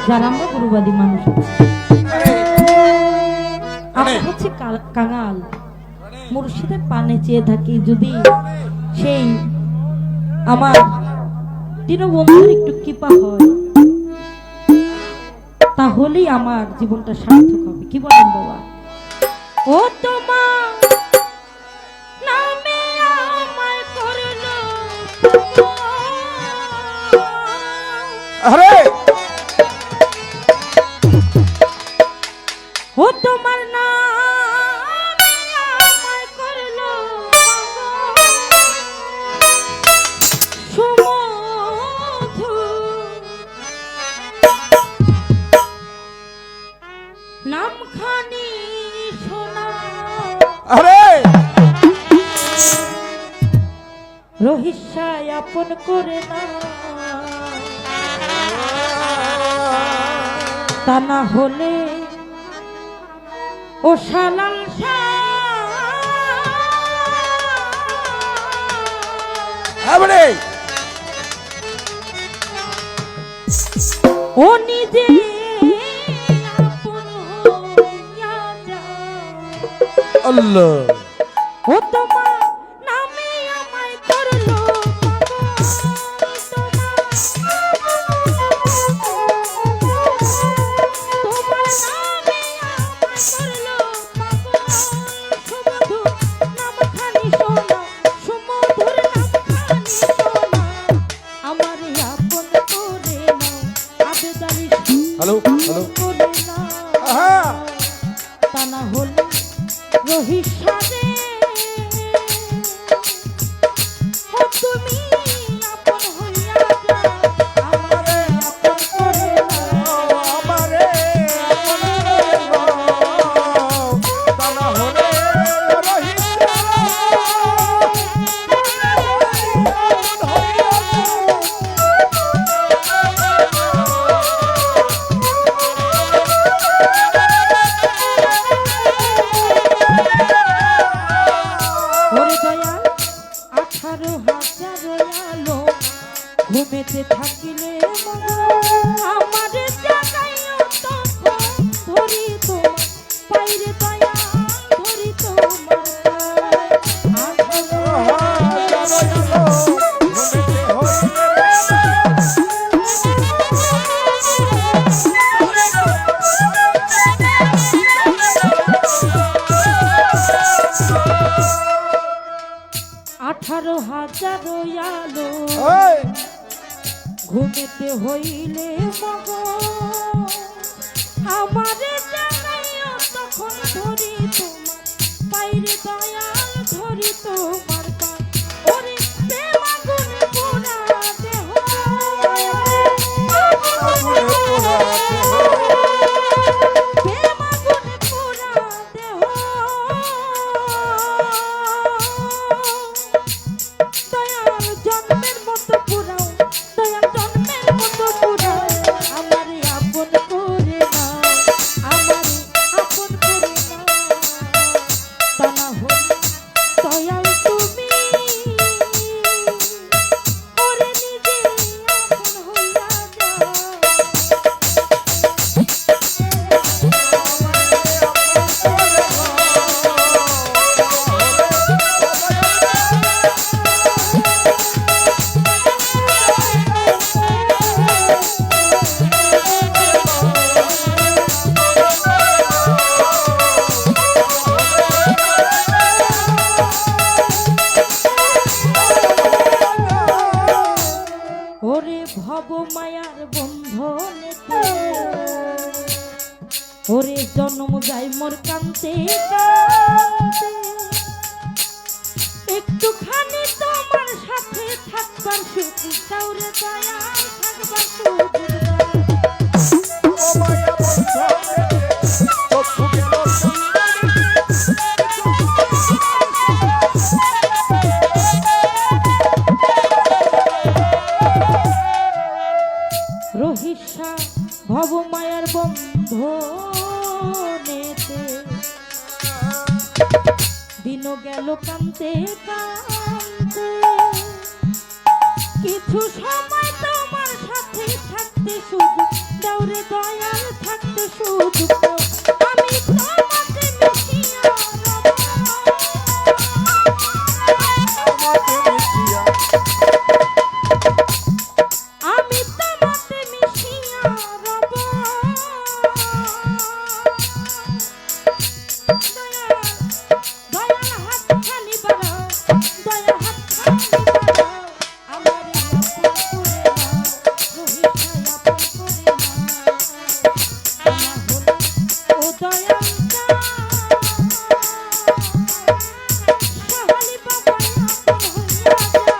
যারা আমরা গুরুবাদী মানুষ আমরা হচ্ছে কাঙাল মুর্শিদের পানে চেয়ে থাকি। যদি সেই আমার দীনবন্ধুর একটু কৃপা হয় তাহলেই আমার জীবনটা সার্থক হবে। কি বলেন বাবা? ও তোমার নামে আমায় করলো আরে ও তোমার নামে আমায় করলো সুমধু নামখানি শোনা আরে রহিসায় আপন করে না, তা না হলে ও শালাল আরে ও নিজে আপন হইয়া যায়। আল্লাহ ও তোমার নামে আমায় করলো হ্যালো হ্যালো তা না হলে রহিসারে ও তুমি আপন হইয়া যাও আমারে আপন করে নাও। আমারে আপন করে নাও, তা না হলে রহিসা আপন হইয়া ওরে দয়া 18,000 আলো ঘুমেতে থাকিলে আমার জাগাইও তখন ধরি তোমার পাইরে দয়া ধরি তোমার আঠারো হাজার আলো ঘুমেতে হইলে মগ আমারে জানাইও তখন ধরি তোমার পাইরে দয়াল ধরি তোমার পায় ওরে প্রেম আগুনে পোড়া দেহ প্রেম আগুনে পোড়া দেহ দয়াল জন্মের মতো পুরাও দয়াল জন্মের মতো পুরাও আমারে আপন করে নাও আমারে আপন করে নাও তা না হলে দয়াল তুমি ওরে নিজে আপন হইয়া যাও। ওরে ভব মায়ার বন্ধনেতে ওরে জন্ম যায় মোর কান্তে কান্তে একটুখানি তোমার সাথে থাকবার সুখ চাউরে দয়া থাকবার সুখ রহিসা ভব মায়ার বন্ধনেতে দিন গেল কান্তে কান্তে কিছু সময় তোমার সাথে থাকতে সুযোগ দৌড়ে দয়াল থাকতে সুযোগ দাও আমি তোমাকে মিশিয়া রব আমাকে মিশিয়া আমি তোমাকে মিশিয়া রব দয়াল হাত খালি বাড়াও দয়াল হাত খালি বাড়াও আমার আপন করে নাও রহিসায় আপন করে নাও ও দয়াল সহালি বাবা আপন হইয়া যা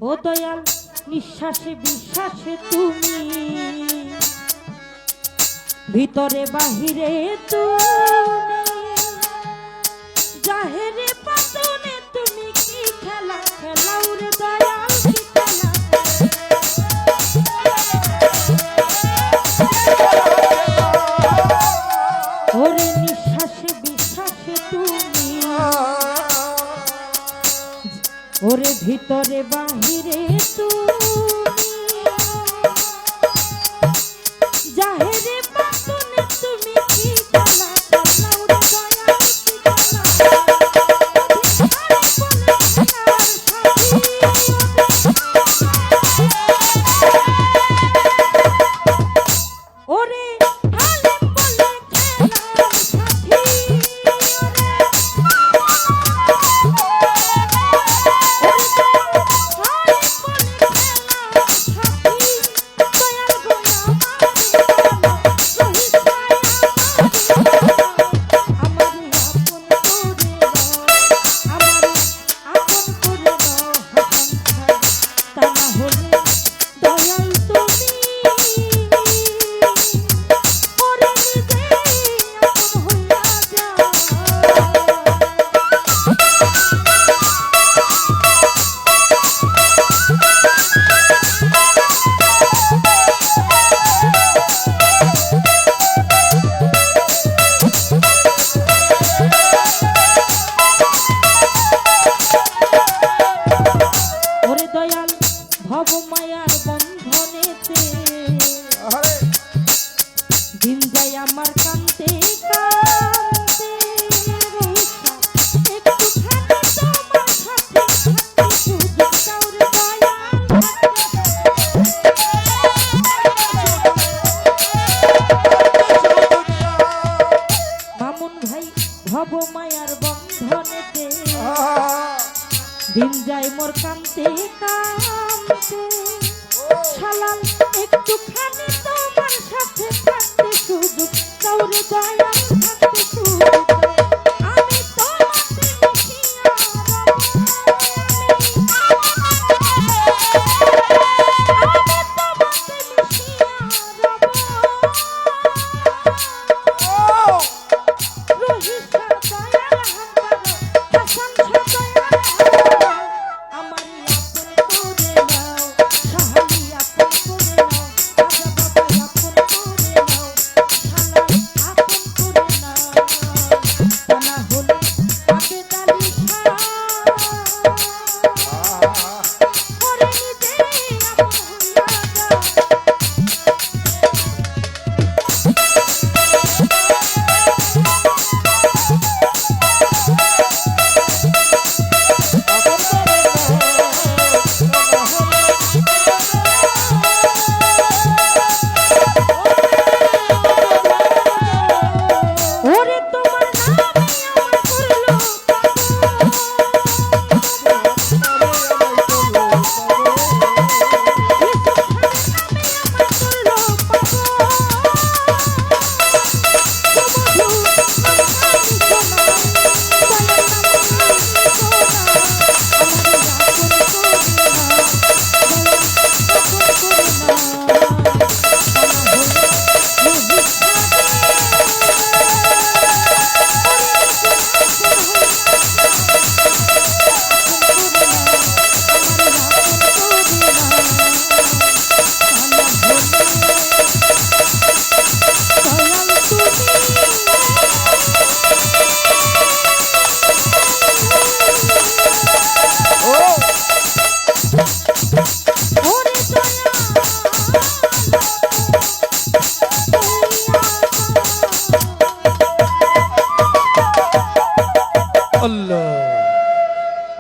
ও দয়াল নিঃশ্বাসে বিশ্বাসে তুমি ভিতরে বাহিরে তুমি জাহেরে পাতনে তুমি কি খেলা খেলাও রে দয়াল কি খেলা ওরে নিঃশ্বাসে বিশ্বাসে তুমি ওরে ভিতরে বাহিরে তুমি জাহেরে পাতনে তুমি কি খেলা খেলাও রে দয়াল কি খেলা ওরে হালিম বলে খেলার সাথী ভবমায়ার বন্ধনেতে দিন যায় আমার কান্তে কান্তে রহিসা একটুখানি তোমার সাথে থাকতে সুযোগ দাও রে দয়াল মামুন ভাই ভবমায়ার বন্ধনেতে দিন যায় মোর কান্তে কান্তে শালাল একটুখানি তোমার সাথে থাকতে সুযোগ দাও রে দয়াল থাকতে সুযোগ দাও আমি তোমাকে মিশিয়া রব আমি তোমাকে মিশিয়া রব রহিসা দয়াল হাম্বারো হাসান দয়াল আমার আপন করে নাও সাহালি আপন করে নাও রাজা বাবা আপন করে নাও শালা আপন করে আল্লাহ